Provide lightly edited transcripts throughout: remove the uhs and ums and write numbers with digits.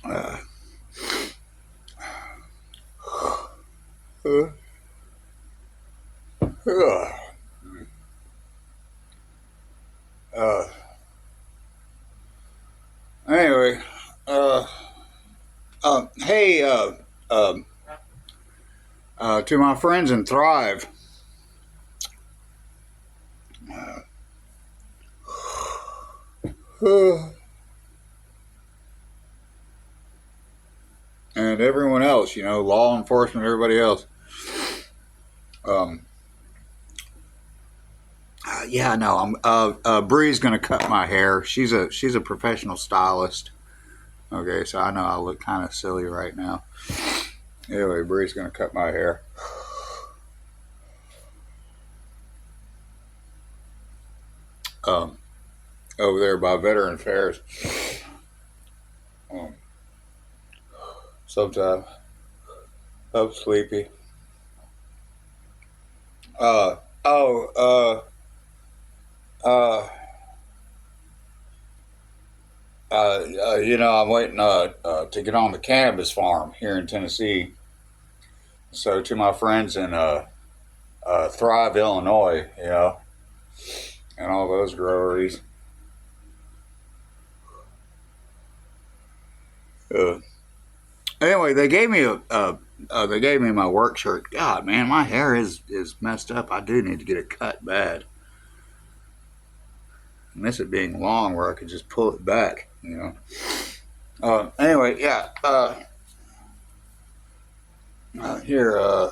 Uh, uh, uh, uh, anyway, uh, hey, um, to my friends in Thrive, uh, and everyone else, law enforcement, everybody else. Um, yeah, no, I'm. Bree's gonna cut my hair. She's a professional stylist. Okay, so I know I look kind of silly right now. Anyway, Bree's gonna cut my hair. Um, over there by Veteran Affairs. Um, Sometimes I'm sleepy. Uh, oh, uh, I'm waiting to get on the cannabis farm here in Tennessee. So to my friends in Thrive, Illinois, and all those groweries. Uh, anyway, they gave me my work shirt. God, man, my hair is messed up. I do need to get it cut bad. I miss it being long where I could just pull it back. Anyway, yeah. Here,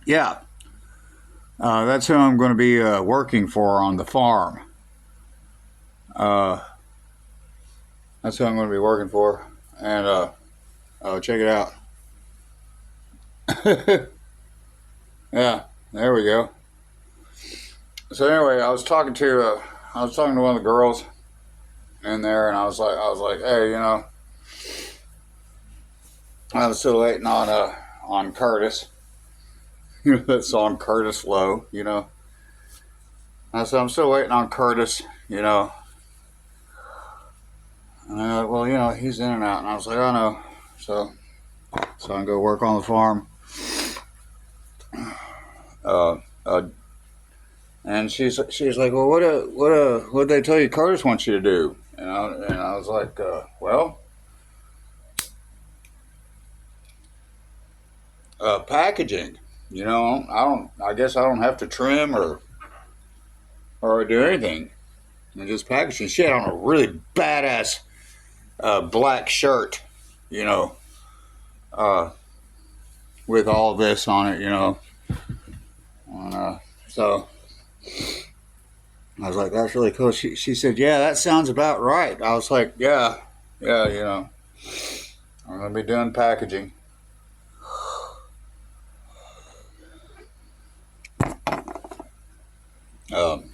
yeah. That's who I'm going to be working for on the farm. Uh, that's who I'm going to be working for. And check it out. Yeah, there we go. So anyway, I was talking to one of the girls in there, and I was like, hey, I was still waiting on Curtis. That song Curtis Low. I said I'm still waiting on Curtis. And they're like, well, he's in and out, and I was like, I know. So I can go work on the farm. Uh, uh, and she's like, well, what did they tell you Curtis wants you to do? And I was like, well, packaging. I guess I don't have to trim or do anything. And just packaging. She had on a really badass black shirt, you know, uh, with all this on it. And, so I was like, that's really cool. She said, yeah, that sounds about right. I was like, yeah, I'm gonna be doing packaging. Um,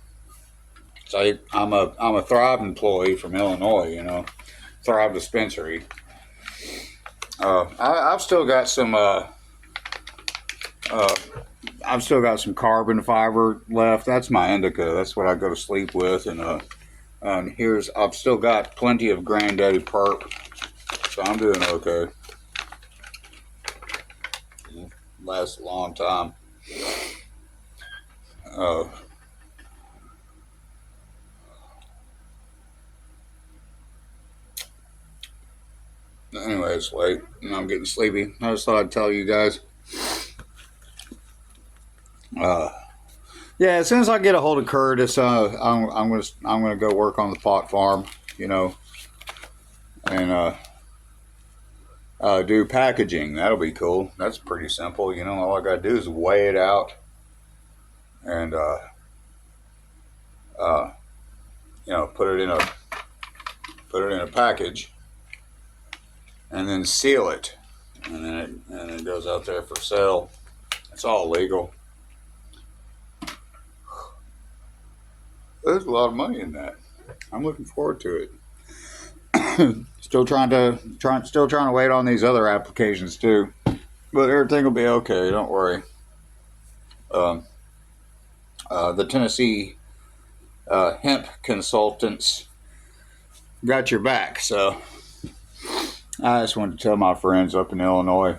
so I'm a Thrive employee from Illinois. Thrive dispensary. I've still got some. Uh, I've still got some carbon fiber left. That's my indica. That's what I go to sleep with. And I've still got plenty of Granddaddy Perp, so I'm doing okay. Lasts a long time. Uh, anyway, it's late and I'm getting sleepy. I just thought I'd tell you guys. Uh, yeah, as soon as I get a hold of Curtis, I'm gonna go work on the pot farm. And do packaging. That'll be cool. That's pretty simple. All I gotta do is weigh it out and uh, put it in a package and then seal it, and then it goes out there for sale. It's all legal. There's a lot of money in that. I'm looking forward to it. Still trying to wait on these other applications too, but everything will be okay. Don't worry. Um, the Tennessee hemp consultants got your back. So I just wanted to tell my friends up in Illinois.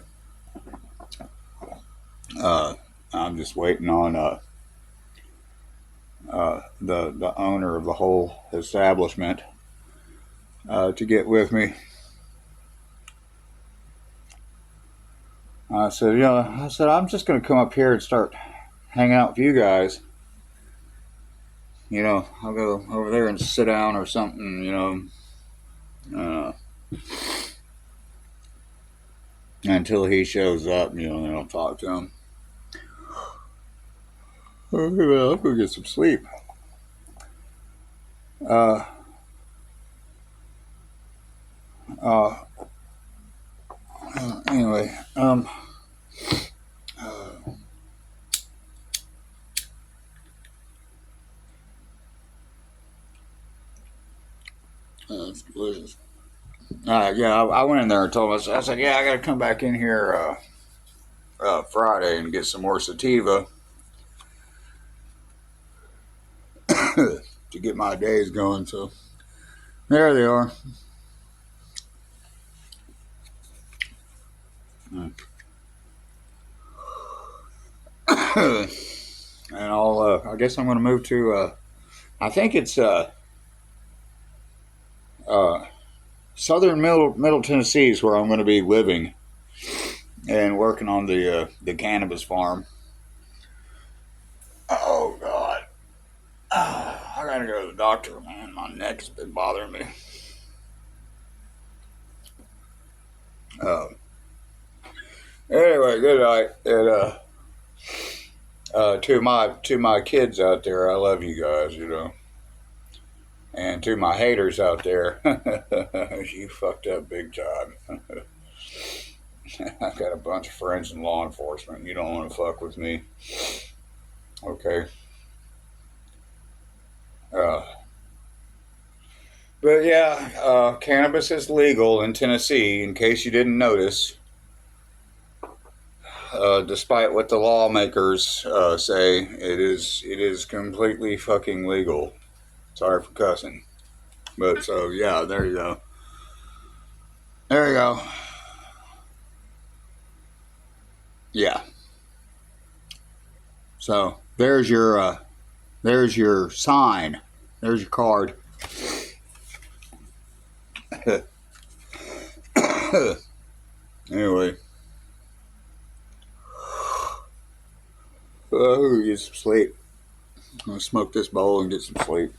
I'm just waiting on the owner of the whole establishment to get with me. I said I'm just going to come up here and start hanging out with you guys. I'll go over there and sit down or something. Until he shows up. Then I'll talk to him. Okay, well, I'll go get some sleep. Uh, uh, anyway, it's delicious. Yeah, I went in there and told him, I said, yeah, I got to come back in here Friday and get some more sativa to get my days going. So there they are. And I guess I'm going to move to, I think it's uh, southern middle Tennessee is where I'm going to be living and working on the cannabis farm. Oh God, I gotta go to the doctor, man. My neck's been bothering me. Uh, anyway, good night. And to my kids out there, I love you guys. And to my haters out there, you fucked up big time. I've got a bunch of friends in law enforcement. You don't want to fuck with me, okay? Uh, but yeah, cannabis is legal in Tennessee. In case you didn't notice, despite what the lawmakers say, it is completely fucking legal. Sorry for cussing, but so yeah, there you go. There you go. Yeah. So there's your sign. There's your card. Anyway, I'm gonna get some sleep. I'm gonna smoke this bowl and get some sleep.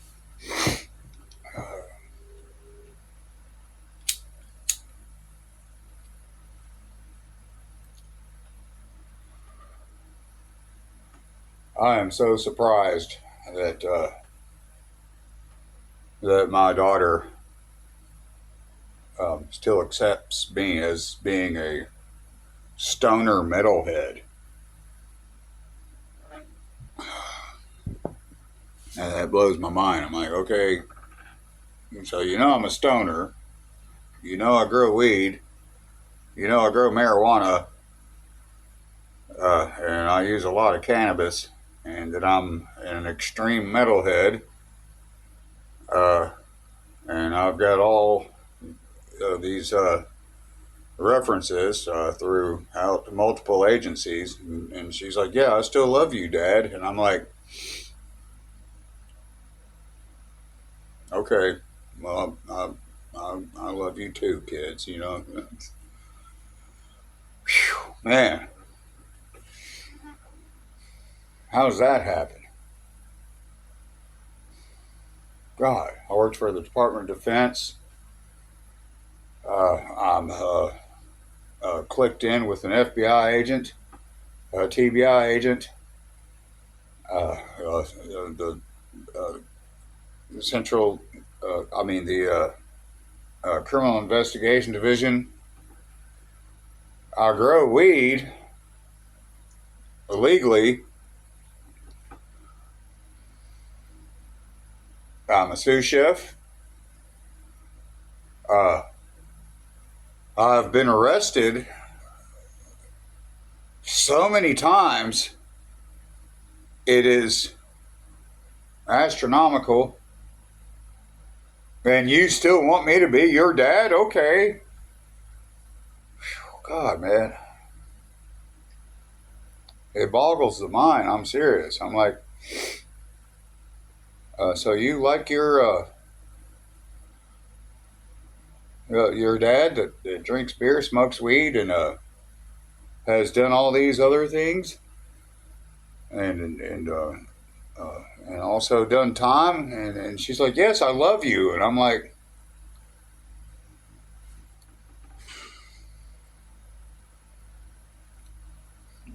I am so surprised that my daughter still accepts me as being a stoner metalhead. And that blows my mind. I'm like, okay, so I'm a stoner. I grow weed. I grow marijuana. And I use a lot of cannabis. And that I'm an extreme metalhead. Uh, and I've got all these references throughout multiple agencies. And she's like, yeah, I still love you, Dad. And I'm like, okay, well, I love you too, kids. Whew, man, how does that happen? God, I worked for the Department of Defense. I'm clicked in with an FBI agent, a TBI agent, uh, the Central, the Criminal Investigation Division. I grow weed illegally. I'm a sous chef. Uh, I've been arrested so many times, it is astronomical. And you still want me to be your dad? Okay. God, man. It boggles the mind. I'm serious. I'm like, so you like your dad that drinks beer, smokes weed, and has done all these other things, and also done time. And she's like, yes, I love you. And I'm like,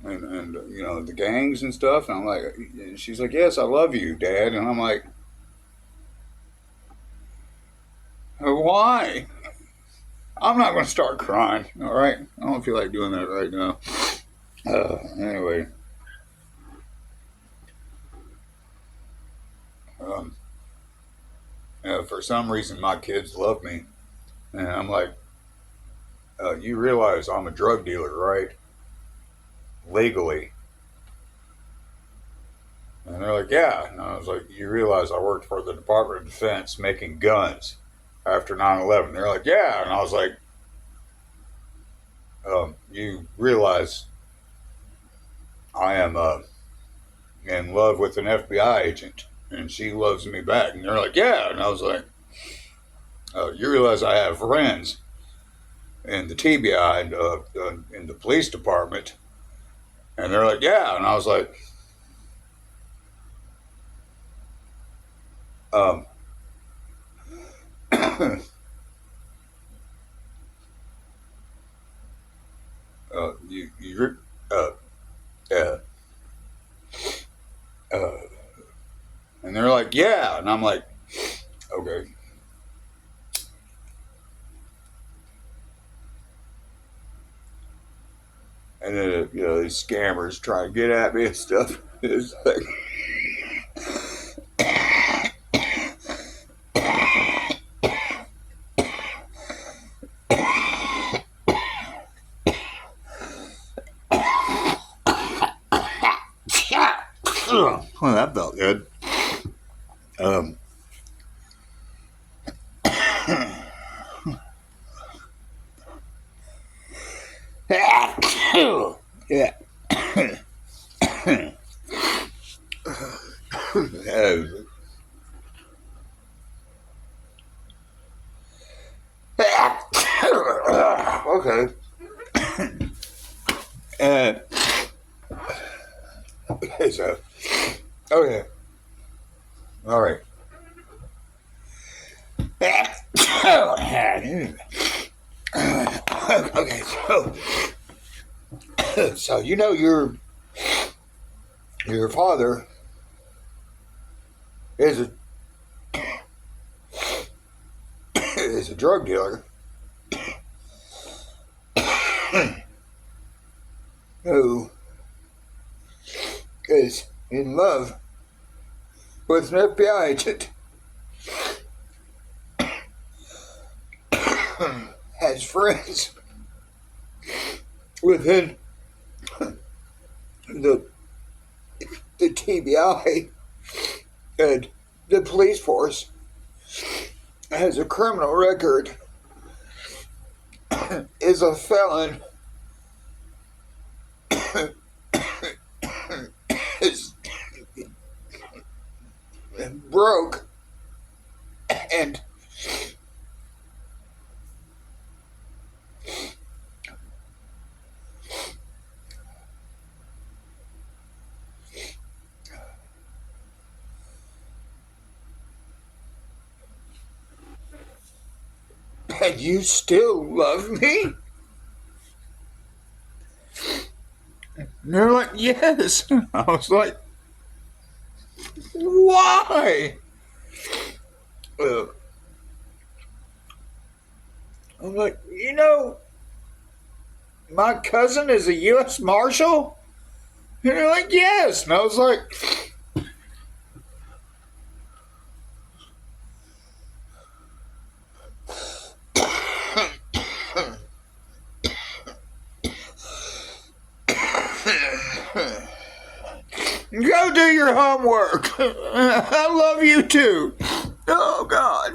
and the gangs and stuff. And I'm like, and she's like, yes, I love you, Dad. And I'm like, why? I'm not going to start crying. All right, I don't feel like doing that right now. Anyway, um, for some reason, my kids love me, and I'm like, you realize I'm a drug dealer, right? Legally. And they're like, yeah. And I was like, you realize I worked for the Department of Defense making guns after 9/11. They're like, yeah. And I was like, you realize I am in love with an FBI agent and she loves me back. And they're like, yeah. And I was like, you realize I have friends in the TBI and in the police department. And they're like, yeah. And I was like, um, you uh, uh, uh, and they're like, yeah. And I'm like, okay. And then, these scammers try to get at me and stuff. It's like, well, that felt good. Um, yeah. Okay. And okay, so okay, all right. Okay, so your father is a is a drug dealer who is in love with an FBI agent, has friends within the TBI and the police force, has a criminal record, is a felon, is broke, and you still love me? And they're like, yes. I was like, why? I'm like, my cousin is a U.S. Marshal? And they're like, yes. And I was like, go do your homework. I love you too. Oh, God.